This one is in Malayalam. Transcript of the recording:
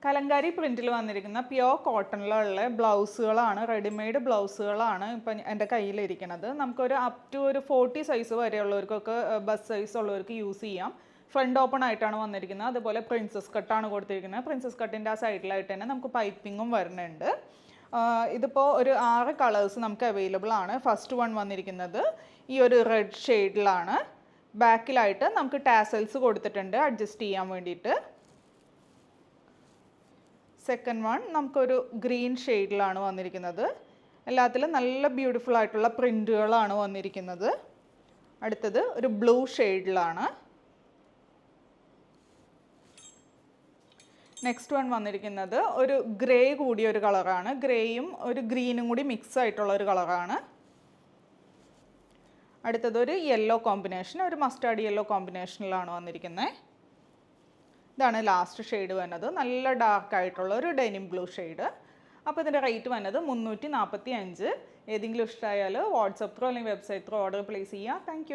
കലങ്കാരി പ്രിൻറ്റിൽ വന്നിരിക്കുന്ന പ്യോർ കോട്ടണിലുള്ള ബ്ലൗസുകളാണ്, റെഡിമെയ്ഡ് ബ്ലൗസുകളാണ് ഇപ്പം എൻ്റെ കയ്യിലിരിക്കുന്നത്. നമുക്കൊരു അപ് ടു ഒരു 40 സൈസ് വരെയുള്ളവർക്കൊക്കെ ബസ് സൈസ് ഉള്ളവർക്ക് യൂസ് ചെയ്യാം. ഫ്രണ്ട് ഓപ്പൺ ആയിട്ടാണ് വന്നിരിക്കുന്നത്. അതുപോലെ പ്രിൻസസ് കട്ടാണ് കൊടുത്തിരിക്കുന്നത്. പ്രിൻസസ് കട്ടിൻ്റെ ആ സൈഡിലായിട്ട് തന്നെ നമുക്ക് പൈപ്പിങ്ങും വരുന്നുണ്ട്. ഇതിപ്പോൾ ഒരു 6 കളേഴ്സ് നമുക്ക് അവൈലബിൾ ആണ്. ഫസ്റ്റ് വൺ വന്നിരിക്കുന്നത് ഈ ഒരു റെഡ് ഷെയ്ഡിലാണ്. ബാക്കിലായിട്ട് നമുക്ക് ടാസൽസ് കൊടുത്തിട്ടുണ്ട് അഡ്ജസ്റ്റ് ചെയ്യാൻ വേണ്ടിയിട്ട്. സെക്കൻഡ് വൺ നമുക്കൊരു ഗ്രീൻ ഷെയ്ഡിലാണ് വന്നിരിക്കുന്നത്. എല്ലാത്തിലും നല്ല ബ്യൂട്ടിഫുൾ ആയിട്ടുള്ള പ്രിൻറ്റുകളാണ് വന്നിരിക്കുന്നത്. അടുത്തത് ഒരു ബ്ലൂ ഷെയ്ഡിലാണ്. നെക്സ്റ്റ് വൺ വന്നിരിക്കുന്നത് ഒരു ഗ്രേ കൂടിയ ഒരു കളറാണ്. ഗ്രേയും ഒരു ഗ്രീനും കൂടി മിക്സ് ആയിട്ടുള്ള ഒരു കളറാണ്. അടുത്തത് ഒരു യെല്ലോ കോമ്പിനേഷൻ, ഒരു മസ്റ്റാർഡ് യെല്ലോ കോമ്പിനേഷനിലാണ് വന്നിരിക്കുന്നത്. ഇതാണ് ലാസ്റ്റ് ഷെയ്ഡ് വരുന്നത്. നല്ല ഡാർക്ക് ആയിട്ടുള്ള ഒരു ഡെനിം ബ്ലൂ ഷെയ്ഡ്. അപ്പോൾ ഇതിൻ്റെ റേറ്റ് വന്നത് 345. ഏതെങ്കിലും ഇഷ്ടമായാൽ വാട്സപ്പ് ത്രൂ അല്ലെങ്കിൽ വെബ്സൈറ്റ് ത്രൂ ഓർഡർ പ്ലേസ് ചെയ്യുക. താങ്ക്